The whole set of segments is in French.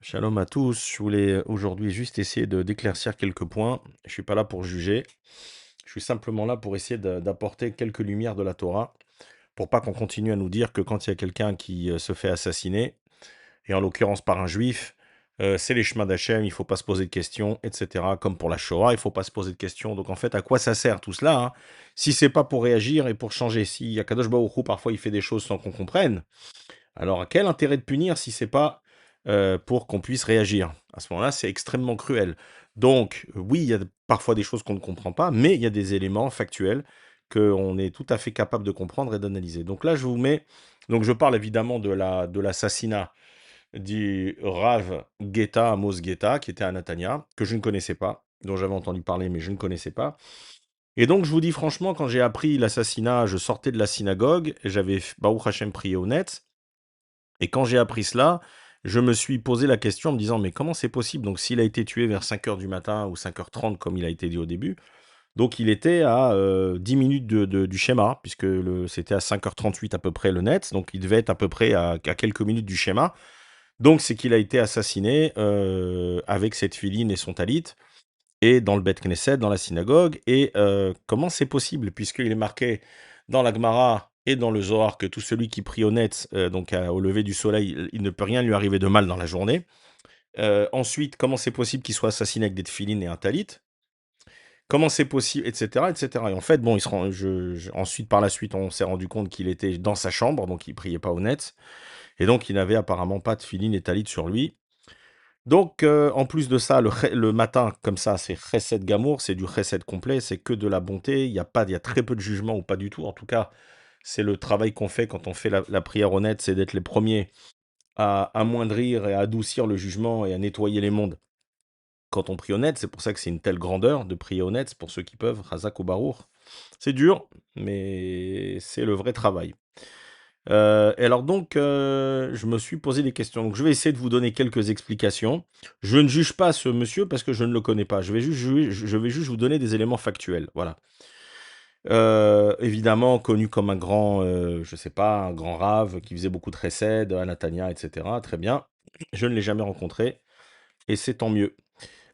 Shalom à tous. Je voulais aujourd'hui juste essayer d'éclaircir quelques points. Je suis pas là pour juger. Je suis simplement là pour essayer d'apporter quelques lumières de la Torah, pour pas qu'on continue à nous dire que quand il y a quelqu'un qui se fait assassiner, et en l'occurrence par un juif, c'est les chemins d'Hachem, il faut pas se poser de questions, etc. Comme pour la Shoah, il faut pas se poser de questions. Donc en fait, à quoi ça sert tout cela, hein, si c'est pas pour réagir et pour changer? Si Akadosh Baruch Hu, parfois il fait des choses sans qu'on comprenne, alors, quel intérêt de punir si c'est pas pour qu'on puisse réagir? À ce moment-là, c'est extrêmement cruel. Donc, oui, il y a parfois des choses qu'on ne comprend pas, mais il y a des éléments factuels qu'on est tout à fait capable de comprendre et d'analyser. Donc là, je vous mets. Donc, je parle évidemment de l'assassinat du Rav Guetta, Amos Guetta, qui était à Natania, que je ne connaissais pas, dont j'avais entendu parler, mais je ne connaissais pas. Et donc, je vous dis franchement, quand j'ai appris l'assassinat, je sortais de la synagogue, et j'avais, Baruch Hashem, prié au net. Et quand j'ai appris cela, je me suis posé la question en me disant: «Mais comment c'est possible?» Donc s'il a été tué vers 5 heures du matin ou 5h30 comme il a été dit au début, donc il était à, 10 minutes du schéma puisque c'était à 5h38 à peu près le net, donc il devait être à peu près à quelques minutes du schéma. Donc c'est qu'il a été assassiné, avec cette filine et son talit et dans le Beth Knesset, dans la synagogue. Et comment c'est possible? Puisqu'il est marqué dans la Gemara et dans le Zohar que tout celui qui prie au net, donc au lever du soleil, il ne peut rien lui arriver de mal dans la journée. Ensuite, comment c'est possible qu'il soit assassiné avec des tefilines et un talit? Comment c'est possible? Et cetera, et cetera. Et en fait, bon, il se rend ensuite, par la suite, on s'est rendu compte qu'il était dans sa chambre, donc il priait pas au net et donc il n'avait apparemment pas de tefilines et talit sur lui. Donc, en plus de ça, le matin, comme ça, c'est chesed gamour, c'est du chesed complet, c'est que de la bonté. Il y a très peu de jugement ou pas du tout. En tout cas, c'est le travail qu'on fait quand on fait la prière honnête, c'est d'être les premiers à amoindrir et à adoucir le jugement et à nettoyer les mondes quand on prie honnête. C'est pour ça que c'est une telle grandeur de prier honnête, c'est pour ceux qui peuvent. Chazak ou Baruch. C'est dur, mais c'est le vrai travail. Et alors donc, je me suis posé des questions. Donc je vais essayer de vous donner quelques explications. Je ne juge pas ce monsieur parce que je ne le connais pas. Je vais juste vous donner des éléments factuels, voilà. Évidemment connu comme un grand, je sais pas, un grand rave qui faisait beaucoup de chesed à Natania et cetera. Très bien. Je ne l'ai jamais rencontré et c'est tant mieux.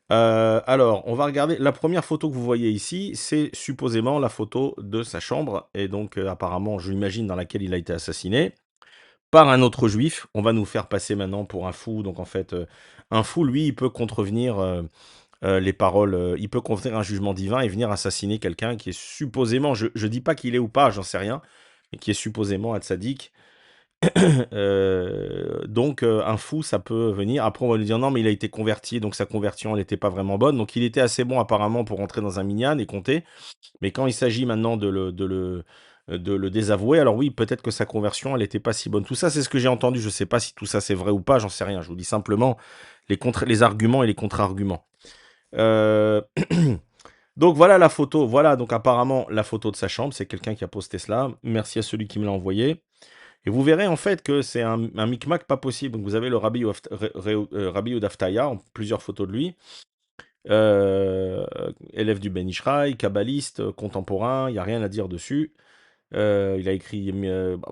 Alors, on va regarder la première photo que vous voyez ici, c'est supposément la photo de sa chambre et donc, apparemment, je l'imagine, dans laquelle il a été assassiné par un autre juif. On va nous faire passer maintenant pour un fou. Donc en fait, un fou, lui, il peut contrevenir les paroles, il peut contrevenir un jugement divin et venir assassiner quelqu'un qui est supposément, je dis pas qu'il est ou pas, j'en sais rien, mais qui est supposément un tzaddik. Donc un fou, ça peut venir. Après, on va nous dire non, mais il a été converti, donc sa conversion, elle n'était pas vraiment bonne. Donc il était assez bon apparemment pour entrer dans un minyan et compter. Mais quand il s'agit maintenant de le désavouer, alors oui, peut-être que sa conversion, elle n'était pas si bonne. Tout ça, c'est ce que j'ai entendu. Je ne sais pas si tout ça c'est vrai ou pas, j'en sais rien. Je vous dis simplement les arguments et les contre-arguments. Euh, Donc voilà la photo. Voilà donc apparemment la photo de sa chambre. C'est quelqu'un qui a posté cela. Merci à celui qui me l'a envoyé. Et vous verrez en fait que c'est un micmac pas possible. Donc vous avez le Rabbi Odaftaya, en plusieurs photos de lui. Euh, Élève du Ben Ishraï, kabbaliste, contemporain, il n'y a rien à dire dessus. Il a écrit,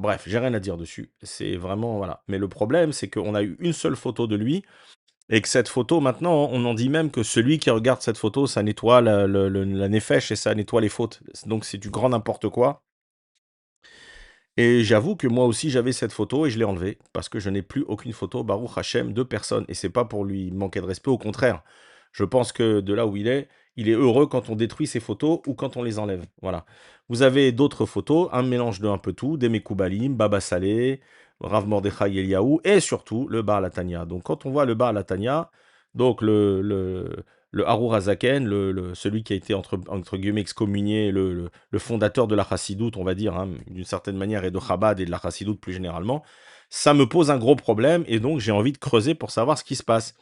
bref, j'ai rien à dire dessus. C'est vraiment, voilà. Mais le problème, c'est qu'on a eu une seule photo de lui, et que cette photo, maintenant, on en dit même que celui qui regarde cette photo, ça nettoie la nefesh et ça nettoie les fautes. Donc c'est du grand n'importe quoi. Et j'avoue que moi aussi j'avais cette photo et je l'ai enlevée parce que je n'ai plus aucune photo Baruch Hashem de personne. Et c'est pas pour lui manquer de respect, au contraire. Je pense que de là où il est heureux quand on détruit ses photos ou quand on les enlève. Voilà. Vous avez d'autres photos, un mélange de un peu tout, des Mekoubalim, Baba Saleh, Rav Mordechai Eliaou et surtout le Baal Hatanya. Donc quand on voit le Baal Hatanya, donc le Harur Hazaken, celui qui a été entre guillemets excommunié, le fondateur de la Chassidoute, on va dire, hein, d'une certaine manière, et de Chabad et de la Chassidoute plus généralement, ça me pose un gros problème et donc j'ai envie de creuser pour savoir ce qui se passe.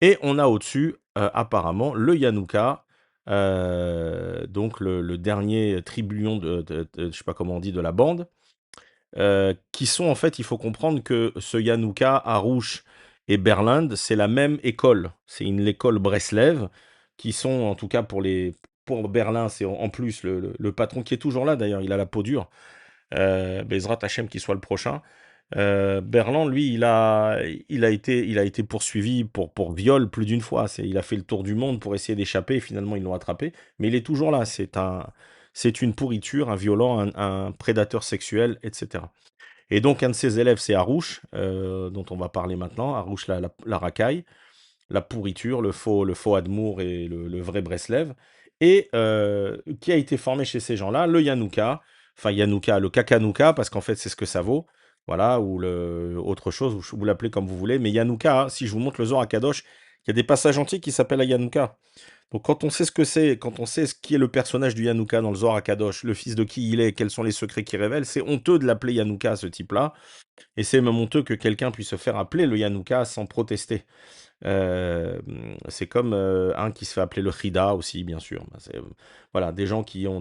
Et on a au-dessus, apparemment, le Yanouka, donc le dernier tribunion je sais pas comment on dit, de la bande, qui sont en fait, il faut comprendre que ce Yanouka, Harouche et Berlinde, c'est la même école. C'est l'école Breslev, qui sont, en tout cas pour Berlin, c'est en plus le patron qui est toujours là d'ailleurs, il a la peau dure. Bezrat Hachem qui soit le prochain. Berland, lui, il a été poursuivi pour viol plus d'une fois. Il a fait le tour du monde pour essayer d'échapper et finalement ils l'ont attrapé. Mais il est toujours là. C'est une pourriture, un violent, un prédateur sexuel, etc. Et donc un de ses élèves, c'est Harouche, dont on va parler maintenant. Harouche la racaille, la pourriture, le faux Admour et le vrai Breslev. Et qui a été formé chez ces gens-là, le Yanouka, enfin Yanouka, le Kakanouka, parce qu'en fait c'est ce que ça vaut, voilà, ou autre chose, vous l'appelez comme vous voulez, mais Yanouka, si je vous montre le Zohar à Kadosh, il y a des passages entiers qui s'appellent à Yanouka. Donc quand on sait ce que c'est, quand on sait ce qui est le personnage du Yanouka dans le Zohar à Kadosh, le fils de qui il est, quels sont les secrets qu'il révèle, c'est honteux de l'appeler Yanouka, ce type-là, et c'est même honteux que quelqu'un puisse se faire appeler le Yanouka sans protester. C'est comme un qui se fait appeler le Khida aussi, bien sûr. Ben, voilà, des gens qui ont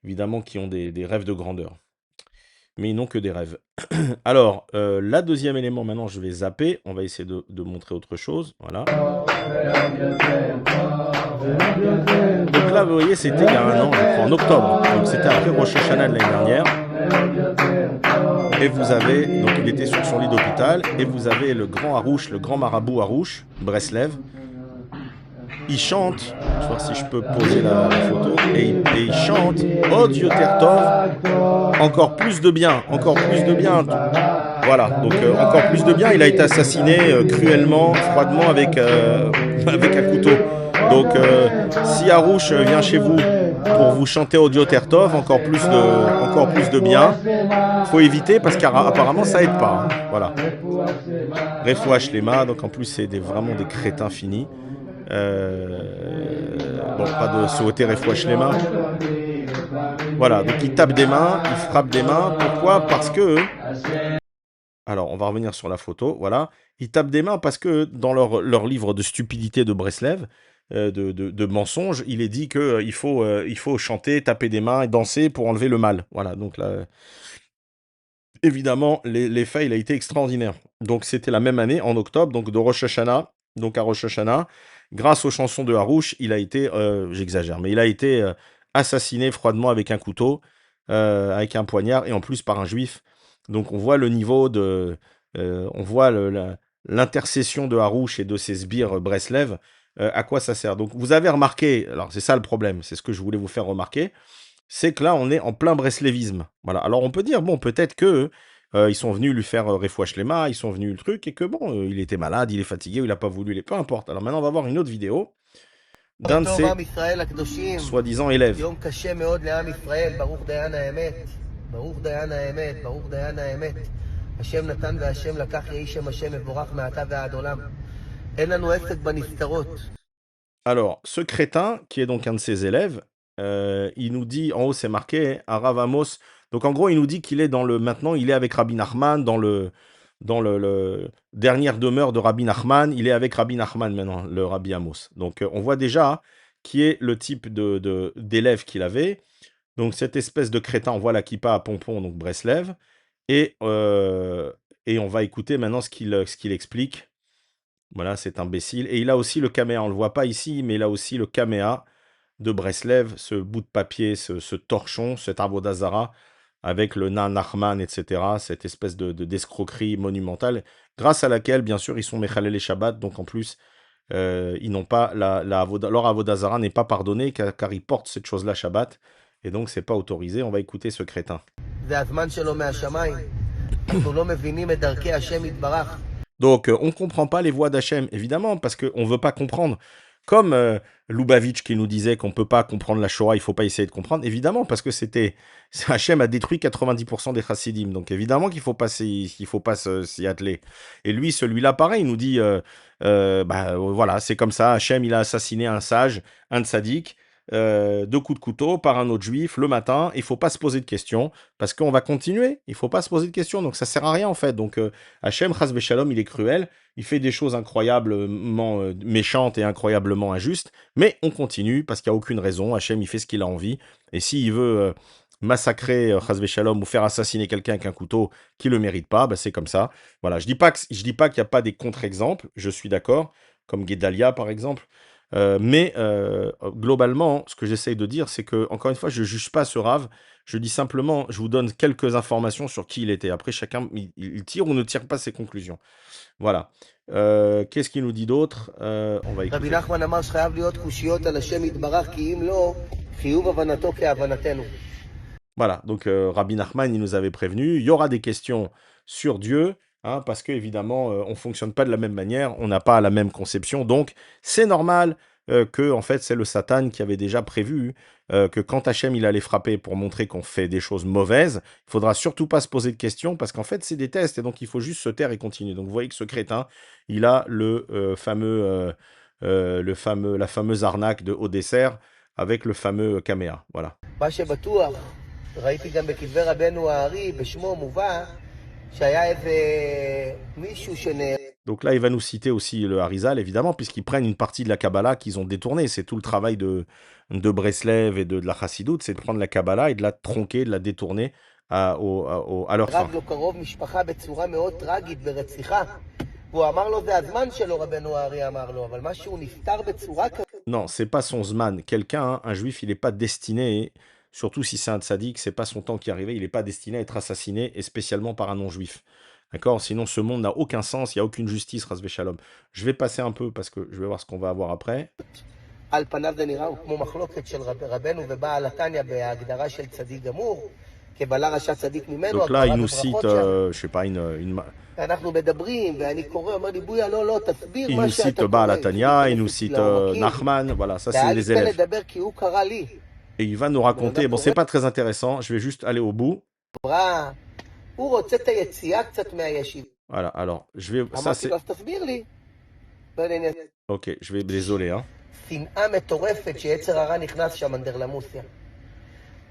évidemment, qui ont des rêves de grandeur. Mais ils n'ont que des rêves. Alors, la deuxième élément, maintenant, je vais zapper. On va essayer de montrer autre chose. Voilà. Donc là, vous voyez, c'était il y a un an, je crois, en octobre. Donc c'était après Rosh Hashanah de l'année dernière. Et vous avez, donc il était sur son lit d'hôpital, et vous avez le grand Harouche, le grand marabout Harouche, Breslev. Il chante, je vais voir si je peux poser la photo, et il chante Od Yoter Tov, encore plus de bien, encore plus de bien. Voilà, donc encore plus de bien. Il a été assassiné cruellement, froidement avec un couteau. Donc si Harouche vient chez vous pour vous chanter Audio Tertov, encore plus de bien, faut éviter parce qu'apparemment ça aide pas, hein. Voilà. Refoua Shlema, donc en plus c'est vraiment des crétins finis. Bon, pas de souhaiter Refoua Shlema. Voilà, donc il tape des mains, il frappe des mains. Pourquoi? Parce que alors, on va revenir sur la photo, voilà. Ils tapent des mains parce que dans leur livre de stupidité de Breslev, de mensonges, il est dit qu'il il faut chanter, taper des mains et danser pour enlever le mal. Voilà, donc là, évidemment, l'effet, il a été extraordinaire. Donc, c'était la même année, en octobre, donc de Rosh Hashanah. Donc, à Rosh Hashanah, grâce aux chansons de Harouche, il a été, j'exagère, mais il a été assassiné froidement avec un couteau, avec un poignard, et en plus par un juif. Donc, on voit le niveau on voit l'intercession de Harouche et de ses sbires Breslev, à quoi ça sert. Donc, vous avez remarqué, alors c'est ça le problème, c'est ce que je voulais vous faire remarquer, c'est que là, on est en plein breslevisme. Voilà. Alors, on peut dire, bon, peut-être que ils sont venus lui faire Refoua Shlema, ils sont venus le truc, et que bon, il était malade, il est fatigué, ou il n'a pas voulu, peu importe. Alors maintenant, on va voir une autre vidéo d'un de ses soi-disant élèves. Alors, ce crétin, qui est donc un de ses élèves, il nous dit, en haut c'est marqué, Arav Amos. Donc en gros, il nous dit qu'il est maintenant, il est avec Rabbi Nachman le dernière demeure de Rabbi Nachman. Il est avec Rabbi Nachman maintenant, le Rabbi Amos. Donc on voit déjà qui est le type d'élève qu'il avait. Donc cette espèce de crétin, on voit la kippa à pompon, donc Breslev. Et, et on va écouter maintenant ce qu'il explique. Voilà, cet imbécile. Et il a aussi le caméa, on ne le voit pas ici, mais il a aussi le caméa de Breslev, ce bout de papier, ce torchon, cet Avodazara, avec le Na Nachman, etc., cette espèce d'escroquerie monumentale, grâce à laquelle, bien sûr, ils sont Mechalel et Shabbat, donc en plus, ils n'ont pas leur Avodazara n'est pas pardonné, car ils portent cette chose-là Shabbat, et donc c'est pas autorisé. On va écouter ce crétin. Donc, on ne comprend pas les voix d'Hachem, évidemment, parce qu'on ne veut pas comprendre. Comme Lubavitch qui nous disait qu'on ne peut pas comprendre la Shoah, il ne faut pas essayer de comprendre, évidemment, parce que Hachem a détruit 90% des chassidim, donc évidemment qu'il ne faut pas s'y atteler. Et lui, celui-là, pareil, il nous dit, voilà, c'est comme ça, Hachem, il a assassiné un sage, un tzaddik, 2 coups de couteau par un autre juif le matin, il ne faut pas se poser de questions, parce qu'on va continuer, il ne faut pas se poser de questions, donc ça ne sert à rien en fait. Donc Hachem, Chas Shalom, il est cruel, il fait des choses incroyablement méchantes et incroyablement injustes, mais on continue parce qu'il n'y a aucune raison. Hachem, il fait ce qu'il a envie, et s'il veut massacrer Chas Shalom ou faire assassiner quelqu'un avec un couteau qui le mérite pas, bah, c'est comme ça. Voilà, je dis pas qu'il n'y a pas des contre-exemples, je suis d'accord, comme Guédalia par exemple. Globalement, ce que j'essaye de dire, c'est que encore une fois, je ne juge pas ce Rav. Je dis simplement, je vous donne quelques informations sur qui il était. Après, chacun, il tire ou ne tire pas ses conclusions. Voilà. Qu'est-ce qu'il nous dit d'autre? On va רבי écouter. נחמן אמר שחייב להיות קושיות על השם יתברך, כי אם לא, חיוב הבנתו כהבנתנו. Voilà, donc Rabbi Nachman, il nous avait prévenu, il y aura des questions sur Dieu, hein, parce qu'évidemment, on ne fonctionne pas de la même manière, on n'a pas la même conception, donc c'est normal que, en fait, c'est le Satan qui avait déjà prévu que quand Hachem il allait frapper pour montrer qu'on fait des choses mauvaises, il faudra surtout pas se poser de questions, parce qu'en fait, c'est des tests, et donc il faut juste se taire et continuer. Donc vous voyez que ce crétin, il a la fameuse arnaque de haut dessert avec le fameux caméa, voilà. מה שבטוח, ראיתי גם בכתבי רבנו הארי, בשמו מובא, שהיה איזה מישהו Donc là, il va nous citer aussi le Harizal, évidemment, puisqu'ils prennent une partie de la Kabbalah qu'ils ont détournée. C'est tout le travail de Breslev et de la Chassidoute, c'est de prendre la Kabbalah et de la tronquer, de la détourner à leur fin. הרג לו קרוב משפחה בצורה מאוד טרגית ברציחה. והוא אמר לו, זה הזמן שלו, רבנו הארי אמר לו, אבל מה שהוא נפטר בצורה כזאת... Non, c'est pas son Zman. Quelqu'un, hein, un juif, il n'est pas destiné, surtout si c'est un tzaddik, c'est pas son temps qui est arrivé, il n'est pas destiné à être assassiné, et spécialement par un non-juif. D'accord? Sinon, ce monde n'a aucun sens, il n'y a aucune justice, Ras Shalom. Je vais passer un peu parce que je vais voir ce qu'on va avoir après. על פניו זה נראה כמו מחלוקת של רבנו ובעל התניא בהגדרה של צדיק גמור, כבלה רשע צדיק ממנו, Donc là, il הגמרא nous cite, בברכות שם. je sais pas, אנחנו מדברים, ואני קורא, אומר לי, בויה, לא, תסביר il מה nous cite שאתה Baal קורא. Hatanya, il nous בשביל cite לעומקים. Nachman, voilà, ça c'est והיה les לי élèves. לדבר כי הוא קרא לי. Et il va nous raconter, bon, c'est pas très intéressant, je vais juste aller au bout. אמרה, הוא רוצה את היציאה קצת מהישיבה. Voilà, alors, ça אמרתי c'est, לו, אז תסביר לי. לא יודע, ok, désolé, hein. שנאה מטורפת שיצר הרע נכנס שם, אנדרלמוסיה.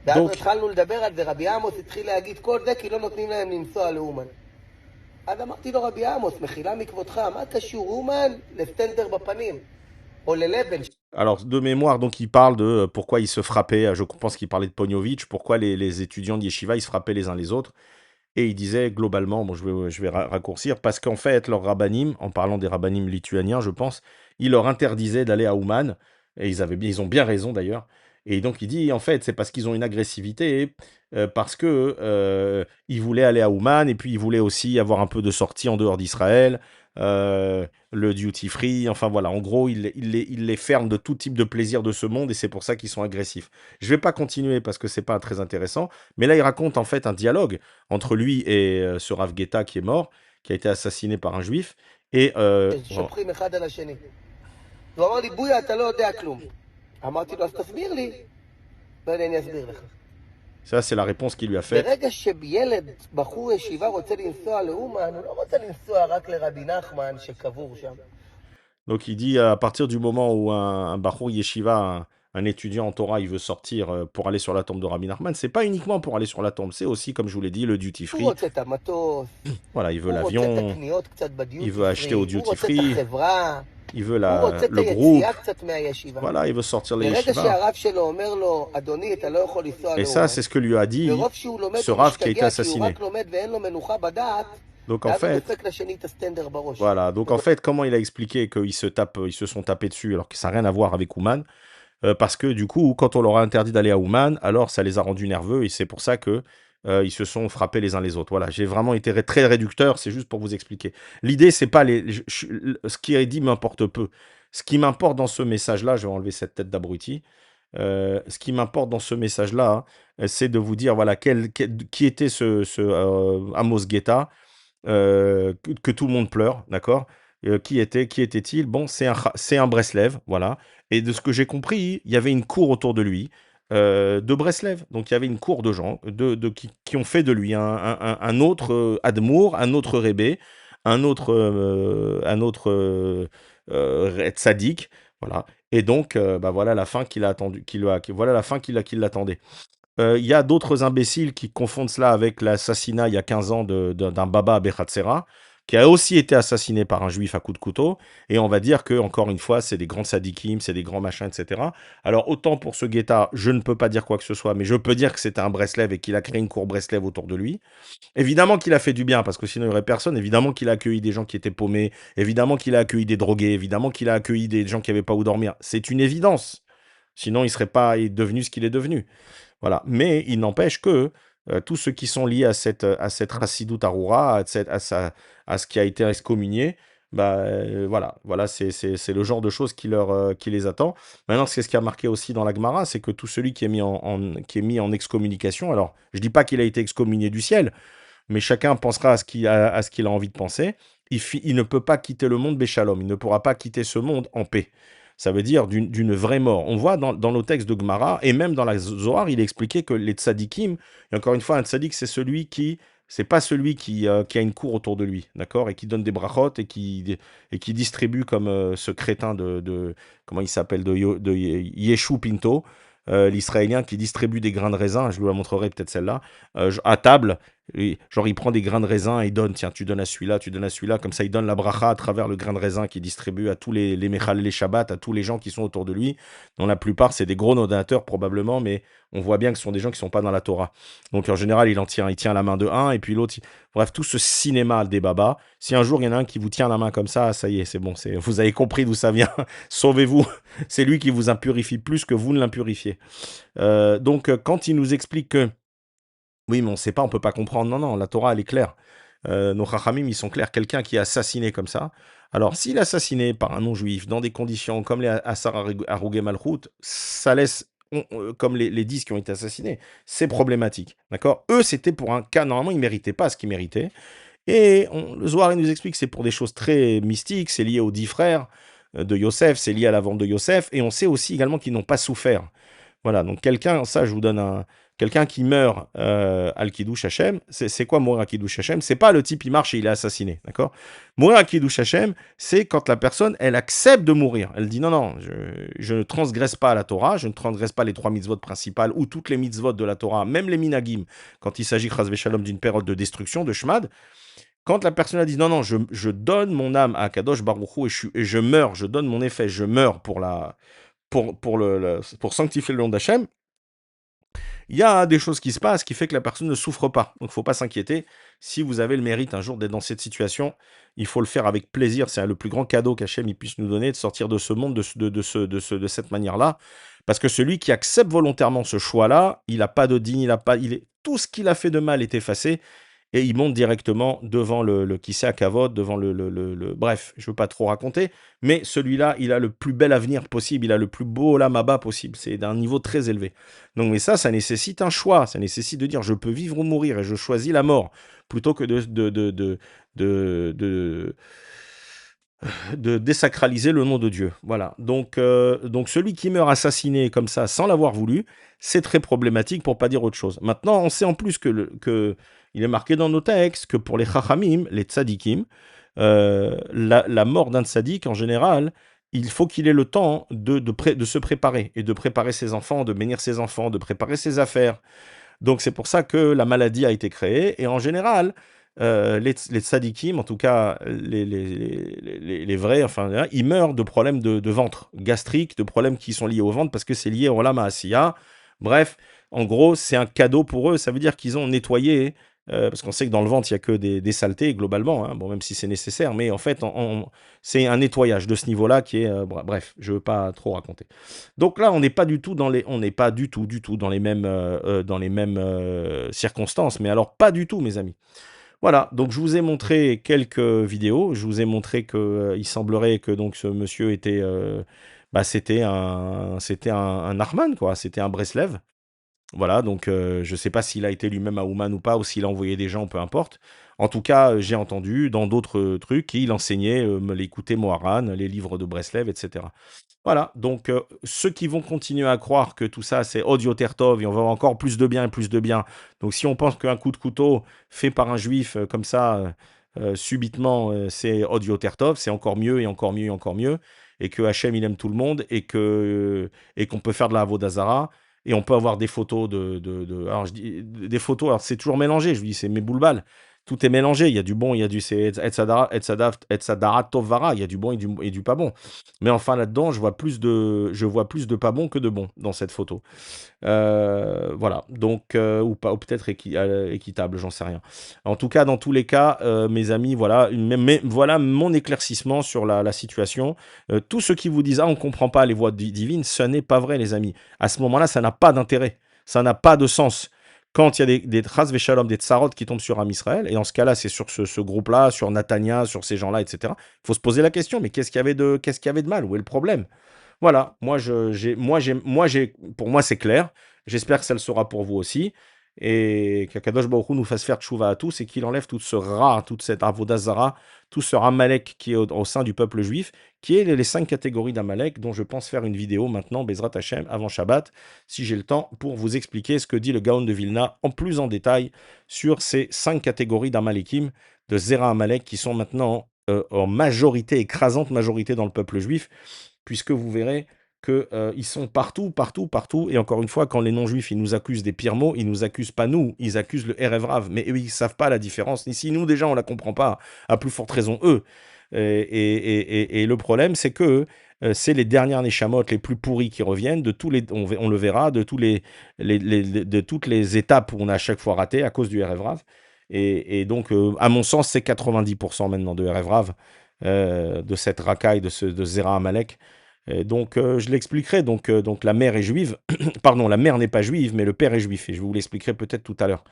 ואז Donc, התחלנו לדבר על זה, רבי עמוס התחיל להגיד כל זה כי לא נותנים להם לנסוע לאומן. אז אמרתי לו, רבי עמוס, מחילה מכבודך, מה קשור אומן לסטנדר בפנים? או ללבן? alors, de mémoire, donc il parle de pourquoi ils se frappaient, je pense qu'il parlait de Pognovitch, pourquoi les étudiants de Yeshiva, ils se frappaient les uns les autres. Et il disait globalement, bon, je vais raccourcir, parce qu'en fait, leurs rabbinim, en parlant des rabbinim lituaniens, je pense, ils leur interdisaient d'aller à Ouman, et ils ont bien raison d'ailleurs. Et donc il dit, en fait, c'est parce qu'ils ont une agressivité, parce que ils voulaient aller à Ouman, et puis ils voulaient aussi avoir un peu de sortie en dehors d'Israël, le duty free, enfin voilà, en gros, ils les ferment de tout type de plaisir de ce monde, et c'est pour ça qu'ils sont agressifs. Je vais pas continuer parce que c'est pas très intéressant, mais là il raconte en fait un dialogue entre lui et ce Rav Guetta qui est mort, qui a été assassiné par un juif. Et שופכים אחד על השני. הוא אמר לי, בויה, אתה לא יודע כלום. אמרתי לו, אז תסביר לי. לא יודע, אני אסביר לך. ça, c'est la réponse qu'il lui a faite. ברגע שילד, בחור ישיבה רוצה לנסוע לאומן, הוא לא רוצה לנסוע רק לרבי נחמן שקבור שם. Donc il dit à partir du moment où un Bachour Yeshiva, un étudiant en Torah, il veut sortir pour aller sur la tombe de Rabbi Nachman, c'est pas uniquement pour aller sur la tombe, c'est aussi, comme je vous l'ai dit, le duty הוא free. רוצה את המטוס, Voilà, il veut הוא רוצה את l'avion, הקניות קצת בדיוטי il veut acheter au פרי, הוא duty רוצה את free, החברה, il veut הוא רוצה את le groupe, היציאה קצת מהישיבה. voilà, il veut sortir les ברגע yeshivas. שהרב שלו אומר לו, אדוני, אתה לא יכול לנסוע Et ça, לאומן, c'est ce que lui a dit מרוב שהוא לומד ce הוא Rav qui a été משתגע, כי הוא assassiné. רק לומד ואין לו מנוחה בדעת, Donc en ואז הוא fait, דופק לשני את הסטנדר בראש. voilà, donc en fait, comment il a expliqué qu'ils se sont tapés dessus alors que ça n'a rien à voir avec Ouman, parce que du coup, quand on leur a interdit d'aller à Ouman, alors ça les a rendus nerveux et c'est pour ça que ils se sont frappés les uns les autres. Voilà, j'ai vraiment été très réducteur, c'est juste pour vous expliquer. L'idée, c'est pas ce qui est dit m'importe peu. Ce qui m'importe dans ce message-là, je vais enlever cette tête d'abruti. Ce qui m'importe dans ce message-là, c'est de vous dire voilà qui était ce Amos Guetta, que tout le monde pleure, d'accord? Qui était-il? Bon, c'est un Breslev, voilà. Et de ce que j'ai compris, il y avait une cour autour de lui, de Breslev. Donc il y avait une cour de gens qui ont fait de lui un autre Admour, un autre Rebbe, un autre tzaddik, voilà. Et donc, bah voilà la fin qu'il a attendu, voilà la fin qu'il l'attendait. Il y a d'autres imbéciles qui confondent cela avec l'assassinat il y a 15 ans d'un baba à Bechatzera, qui a aussi été assassiné par un juif à coups de couteau, et on va dire que, encore une fois, c'est des grands sadikim, c'est des grands machins, etc. Alors, autant pour ce Guetta, je ne peux pas dire quoi que ce soit, mais je peux dire que c'était un Breslev et qu'il a créé une cour Breslev autour de lui. Évidemment qu'il a fait du bien, parce que sinon il n'y aurait personne. Évidemment qu'il a accueilli des gens qui étaient paumés. Évidemment qu'il a accueilli des drogués. Évidemment qu'il a accueilli des gens qui n'avaient pas où dormir. C'est une évidence. Sinon, il ne serait pas devenu ce qu'il est devenu. Voilà. Mais il n'empêche que tous ceux qui sont liés à cette Rassidut Arura, à ce qui a été excommunié, bah, voilà, c'est le genre de choses qui les attend. Maintenant, c'est ce qui a marqué aussi dans la Gemara, c'est que tout celui qui est qui est mis en excommunication, alors je dis pas qu'il a été excommunié du ciel, mais chacun pensera à ce qu'il a envie de penser. Il ne peut pas quitter le monde Béchalom, il ne pourra pas quitter ce monde en paix. Ça veut dire d'une vraie mort. On voit dans nos textes de Gemara, et même dans la Zohar, il est expliqué que les tzadikim, et encore une fois, un tzadik, c'est pas celui qui a une cour autour de lui, d'accord, et qui donne des brachot et qui distribue comme ce crétin comment il s'appelle, de Yeshu Pinto, l'Israélien qui distribue des grains de raisin, je vous la montrerai peut-être celle-là, à table. Et genre, il prend des grains de raisin et il donne, tiens, tu donnes à celui-là, tu donnes à celui-là, comme ça, il donne la bracha à travers le grain de raisin qu'il distribue à tous les Mechal et les Shabbat, à tous les gens qui sont autour de lui, dont la plupart, c'est des gros donateurs probablement, mais on voit bien que ce sont des gens qui ne sont pas dans la Torah. Donc, en général, il tient la main de un, et puis l'autre, bref, tout ce cinéma des babas, si un jour, il y en a un qui vous tient la main comme ça y est, c'est bon, vous avez compris d'où ça vient, sauvez-vous, c'est lui qui vous impurifie plus que vous ne l'impurifiez. Donc, quand il nous explique que oui, mais on ne sait pas, on ne peut pas comprendre. Non, non, la Torah, elle est claire. Nos Chachamim, ils sont clairs. Quelqu'un qui est assassiné comme ça, alors s'il est assassiné par un non-juif dans des conditions comme les Assar Harugé Malchut, ça laisse, comme les 10 qui ont été assassinés, c'est problématique. D'accord. Eux, c'était pour un cas, normalement, ils ne méritaient pas ce qu'ils méritaient. Et le Zohar, il nous explique que c'est pour des choses très mystiques, c'est lié aux 10 frères de Yosef, c'est lié à la vente de Yosef, et on sait aussi également qu'ils n'ont pas souffert. Voilà, donc quelqu'un, ça je vous donne un. Quelqu'un qui meurt al Kiddush Hashem, c'est quoi mourir al Kiddush Hashem? C'est pas le type il marche et il est assassiné, d'accord? Mourir al Kiddush Hashem, c'est quand la personne elle accepte de mourir. Elle dit non, non, je ne transgresse pas la Torah, je ne transgresse pas les 3 mitzvot principales ou toutes les mitzvot de la Torah, même les minagim, quand il s'agit chas v'shalom d'une période de destruction, de shmad. Quand la personne a dit non, non, je donne mon âme à Kadosh Baruch Hu et je meurs, je donne mon effet, je meurs pour sanctifier le nom d'Hachem, il y a des choses qui se passent qui fait que la personne ne souffre pas. Donc, il ne faut pas s'inquiéter. Si vous avez le mérite un jour d'être dans cette situation, il faut le faire avec plaisir. C'est le plus grand cadeau qu'Hachem puisse nous donner, de sortir de ce monde de cette manière-là. Parce que celui qui accepte volontairement ce choix-là, il n'a pas de digne, tout ce qu'il a fait de mal est effacé. Et il monte directement devant le Kisei Kavod, devant bref, je ne veux pas trop raconter, mais celui-là, il a le plus bel avenir possible, il a le plus beau Olam Haba possible, c'est d'un niveau très élevé. Donc, mais ça nécessite un choix, ça nécessite de dire je peux vivre ou mourir, et je choisis la mort, plutôt que de désacraliser le nom de Dieu. Voilà. Donc celui qui meurt assassiné comme ça, sans l'avoir voulu, c'est très problématique pour pas dire autre chose. Maintenant, on sait en plus que il est marqué dans nos textes que pour les chachamim, les tzadikim, la mort d'un tzadik, en général, il faut qu'il ait le temps de se préparer, et de préparer ses enfants, de bénir ses enfants, de préparer ses affaires. Donc c'est pour ça que la maladie a été créée, et en général, les tzadikim, en tout cas les vrais, enfin, hein, ils meurent de problèmes de ventre, gastriques, de problèmes qui sont liés au ventre, parce que c'est lié au Olam Ha'asiya. Bref, en gros, c'est un cadeau pour eux, ça veut dire qu'ils ont nettoyé, parce qu'on sait que dans le ventre, il n'y a que des saletés, globalement, hein, bon, même si c'est nécessaire, mais en fait, c'est un nettoyage de ce niveau-là qui est... bref, je ne veux pas trop raconter. Donc là, on n'est pas du tout on n'est pas du tout dans les mêmes circonstances, mais alors pas du tout, mes amis. Voilà, donc je vous ai montré quelques vidéos, je vous ai montré que il semblerait que donc ce monsieur était, c'était un Narman, quoi, c'était un Breslev. Voilà, donc je ne sais pas s'il a été lui-même à Ouman ou pas, ou s'il a envoyé des gens, peu importe. En tout cas, j'ai entendu dans d'autres trucs qu'il enseignait, me l'écoutait Moharan, les livres de Breslev, etc. Voilà, donc ceux qui vont continuer à croire que tout ça c'est audio tertov et on va avoir encore plus de bien et plus de bien. Donc si on pense qu'un coup de couteau fait par un juif comme ça, subitement, c'est audio tertov, c'est encore mieux et encore mieux et encore mieux. Et que Hachem il aime tout le monde et qu'on peut faire de la Avodazara. Et on peut avoir des photos alors je dis des photos, alors c'est toujours mélangé, je vous dis c'est mes boules-balles. Tout est mélangé. Il y a du bon, il y a du Etzadara Tovara. Il y a du bon et du pas bon. Mais enfin, là-dedans, je vois plus de pas bon que de bon dans cette photo. Voilà, donc ou pas, ou peut-être équitable, j'en sais rien. En tout cas, dans tous les cas, mes amis, voilà, voilà mon éclaircissement sur la situation. Tous ceux qui vous disent ah on comprend pas les voies divines, ce n'est pas vrai, les amis. À ce moment-là, ça n'a pas d'intérêt, ça n'a pas de sens. Quand il y a des Chas Veshalom, des tsarot qui tombent sur Am Israël, et dans ce cas-là, c'est sur ce groupe-là, sur Natania, sur ces gens-là, etc. Il faut se poser la question, mais qu'est-ce qu'il y avait de mal? Où est le problème? Voilà, pour moi, c'est clair. J'espère que ça le sera pour vous aussi. Et qu'Akadosh Baruch Hu nous fasse faire tchouva à tous et qu'il enlève toute ce rat, toute cette avodazara, tout ce ramalek qui est au sein du peuple juif, qui est les 5 catégories d'amalek, dont je pense faire une vidéo maintenant, Bezrat Hashem, avant Shabbat, si j'ai le temps, pour vous expliquer ce que dit le Gaon de Vilna en plus en détail sur ces 5 catégories d'amalekim, de Zera Amalek, qui sont maintenant en majorité, écrasante majorité dans le peuple juif, puisque vous verrez qu'ils sont partout, partout, partout. Et encore une fois, quand les non-juifs ils nous accusent des pires mots, ils nous accusent pas nous, ils accusent le Erev Rav. Mais eux, ils savent pas la différence. Ni si nous, déjà, on la comprend pas, à plus forte raison, eux. Et le problème, c'est que c'est les dernières Neshamot les plus pourries qui reviennent, de tous les, on le verra, de, de toutes les étapes où on a à chaque fois raté à cause du Erev Rav. Et donc, à mon sens, c'est 90% maintenant de Erev Rav, de cette racaille, de Zera Amalek. Et donc, je l'expliquerai. Donc, la mère est juive. Pardon, la mère n'est pas juive, mais le père est juif. Et je vous l'expliquerai peut-être tout à l'heure.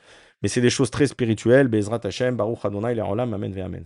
Mais c'est des choses très spirituelles. Bezrat Hashem, Baruch Adonai, Le'olam, Amen, Amen.